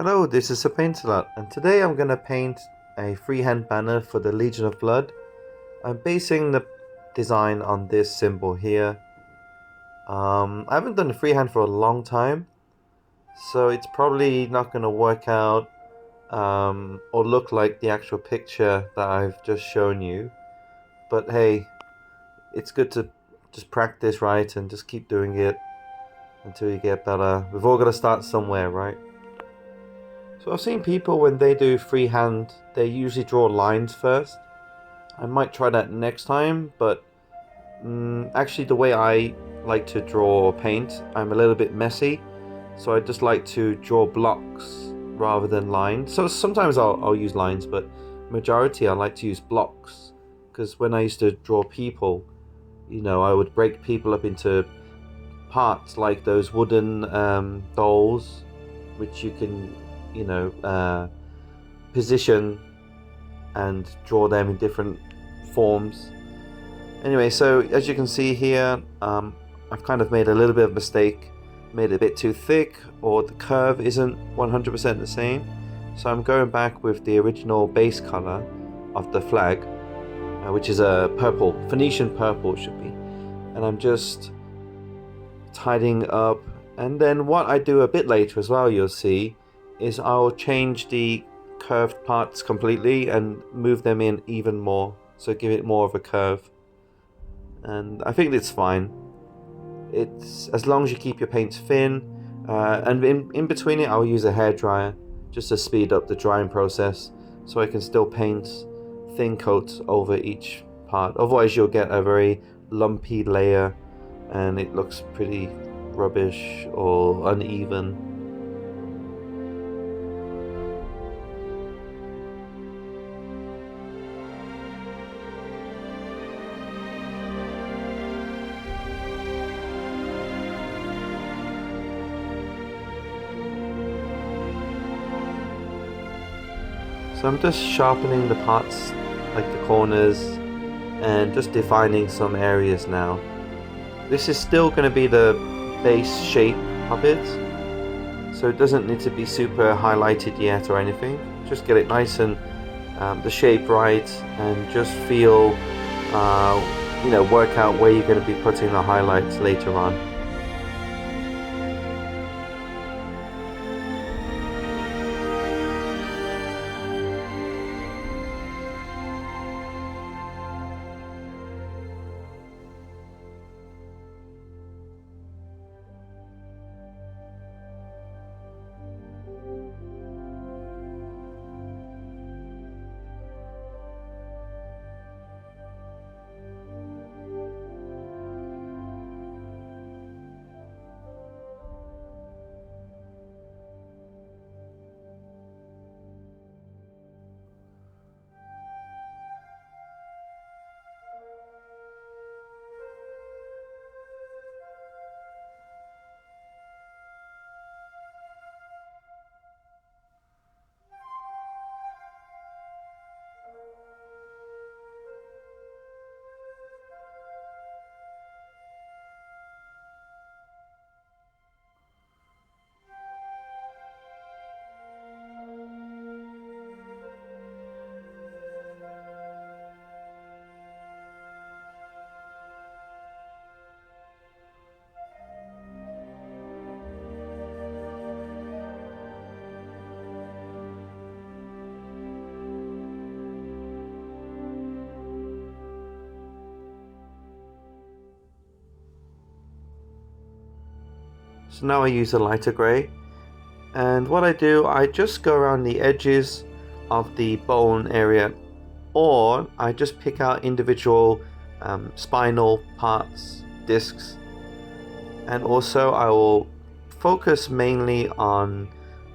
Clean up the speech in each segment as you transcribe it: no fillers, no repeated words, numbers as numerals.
Hello, this is a Paintalot, and today I'm going to paint a freehand banner for the Legion of Blood. I'm basing the design on this symbol here. I haven't done a freehand for a long time, so it's probably not going to work out or look like the actual picture that I've just shown you. But hey, it's good to just practice, right, and just keep doing it until you get better. We've all got to start somewhere, right? So I've seen people when they do freehand, they usually draw lines first. I might try that next time, but actually the way I like to draw or paint, I'm a little bit messy. So I just like to draw blocks rather than lines. So sometimes I'll use lines, but majority I like to use blocks. Because when I used to draw people, I would break people up into parts like those wooden dolls, which you can position and draw them in different forms. Anyway, so as you can see here, I've kind of made a little bit of a mistake, made it a bit too thick, or the curve isn't 100% the same. So I'm going back with the original base color of the flag, which is a purple, Phoenician purple it should be, and I'm just tidying up. And then what I do a bit later as well, you'll see, is I'll change the curved parts completely and move them in even more, so give it more of a curve. And I think it's fine. It's as long as you keep your paints thin, and in between it I'll use a hairdryer just to speed up the drying process, so I can still paint thin coats over each part. Otherwise you'll get a very lumpy layer and it looks pretty rubbish or uneven. So I'm just sharpening the parts, like the corners, and just defining some areas now. This is still going to be the base shape of it, so it doesn't need to be super highlighted yet or anything. Just get it nice and the shape right, and just feel, work out where you're going to be putting the highlights later on. So now I use a lighter grey, and what I do, I just go around the edges of the bone area, or I just pick out individual spinal parts, discs, and also I will focus mainly on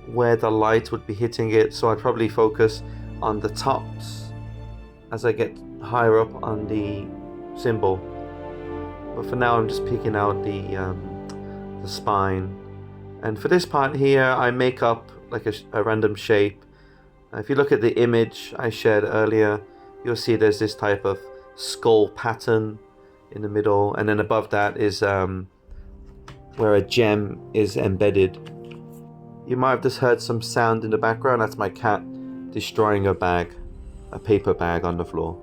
where the light would be hitting it. So I'd probably focus on the tops as I get higher up on the symbol, but for now I'm just picking out the spine. And for this part here I make up like a random shape. If you look at the image I shared earlier, you'll see there's this type of skull pattern in the middle, and then above that is where a gem is embedded. You might have just heard some sound in the background. That's my cat destroying a bag, a paper bag on the floor.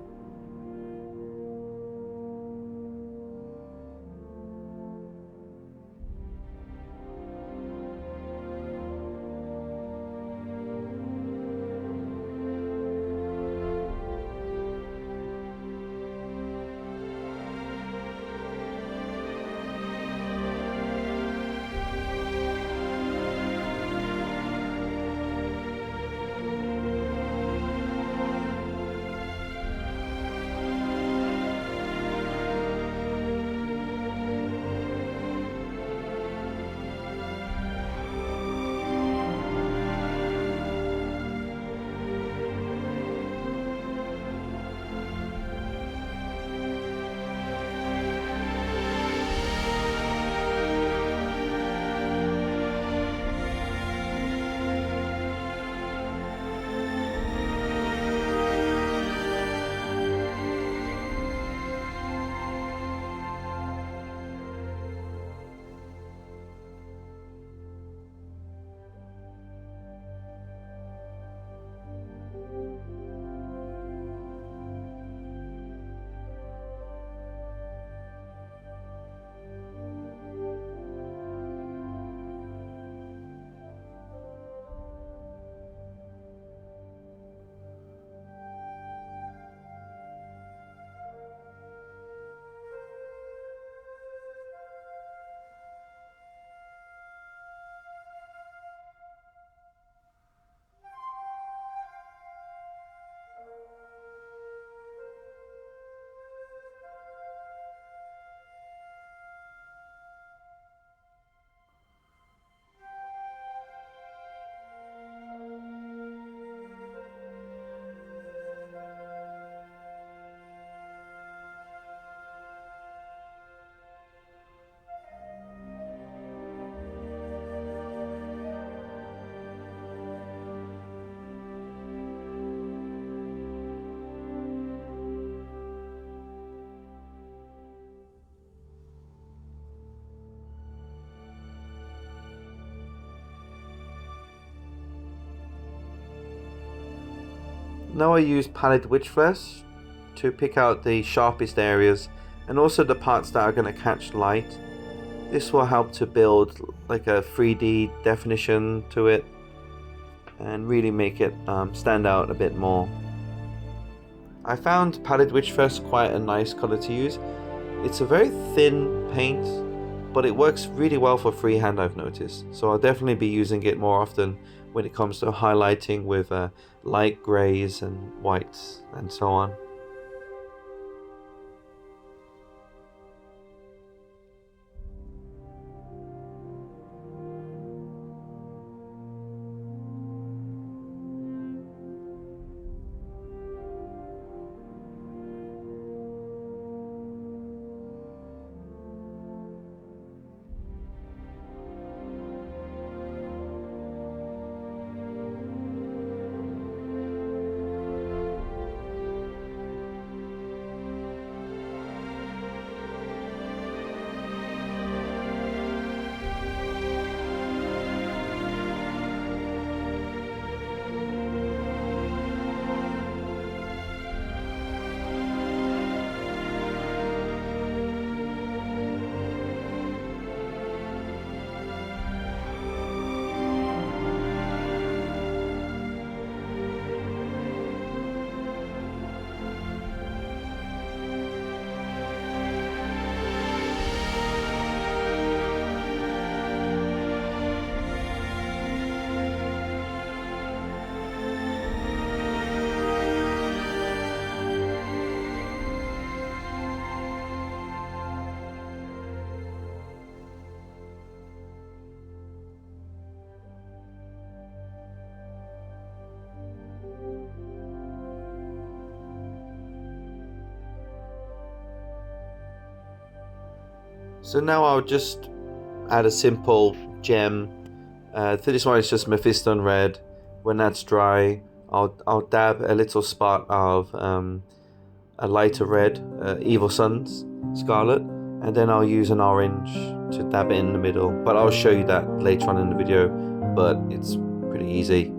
Now I use Pallid witch flesh to pick out the sharpest areas and also the parts that are going to catch light. This will help to build like a 3D definition to it and really make it stand out a bit more. I found Pallid witch flesh quite a nice color to use. It's a very thin paint, but it works really well for freehand, I've noticed. So I'll definitely be using it more often when it comes to highlighting with light greys and whites and so on. So now I'll just add a simple gem. For this one it's just Mephiston red. When that's dry, I'll dab a little spot of a lighter red, Evil Sun's Scarlet, and then I'll use an orange to dab it in the middle. But I'll show you that later on in the video but it's pretty easy.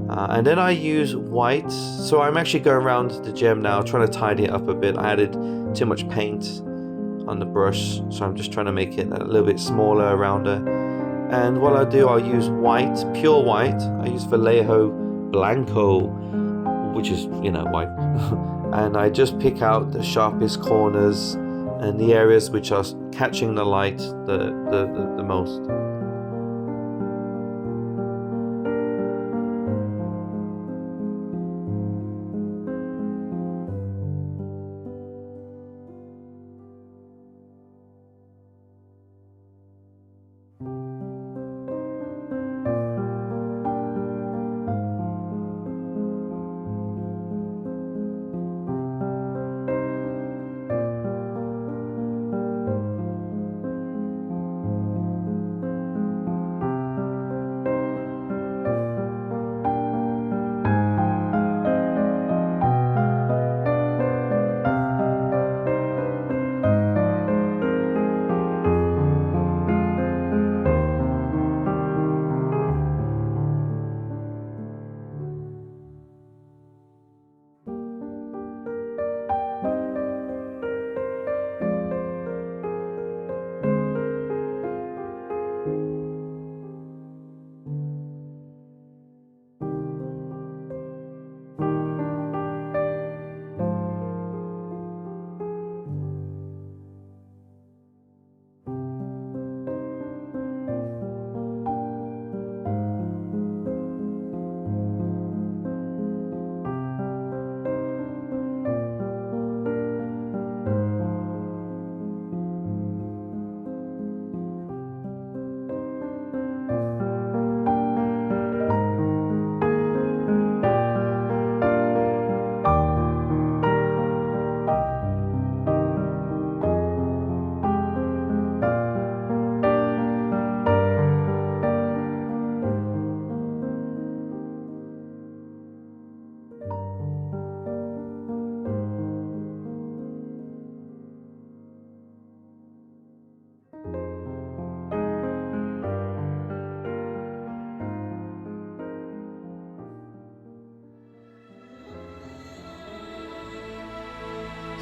And then I use white, so I'm actually going around the gem now, trying to tidy it up a bit. I added too much paint on the brush, so I'm just trying to make it a little bit smaller, rounder. And what I'll do, I'll use white, pure white. I use Vallejo Blanco, which is, you know, white. And I just pick out the sharpest corners and the areas which are catching the light the most.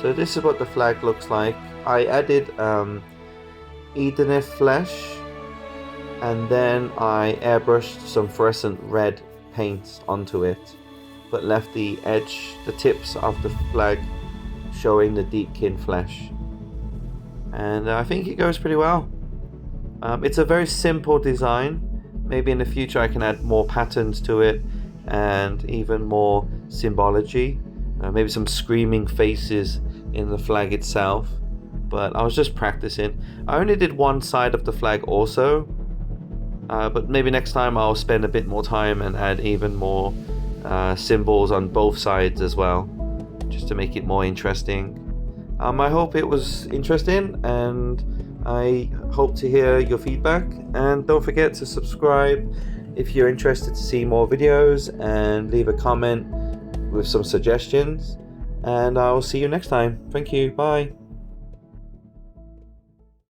So this is what the flag looks like. I added Edenic flesh, and then I airbrushed some fluorescent red paint onto it, but left the edge, the tips of the flag showing the deepkin flesh. And I think it goes pretty well. It's a very simple design. Maybe in the future I can add more patterns to it and even more symbology. Maybe some screaming faces in the flag itself. But I was just practicing. I only did one side of the flag also. But maybe next time I'll spend a bit more time and add even more symbols on both sides as well, just to make it more interesting. I hope it was interesting, and I hope to hear your feedback. And don't forget to subscribe if you're interested to see more videos, and leave a comment with some suggestions. And I'll see you next time. Thank you. Bye.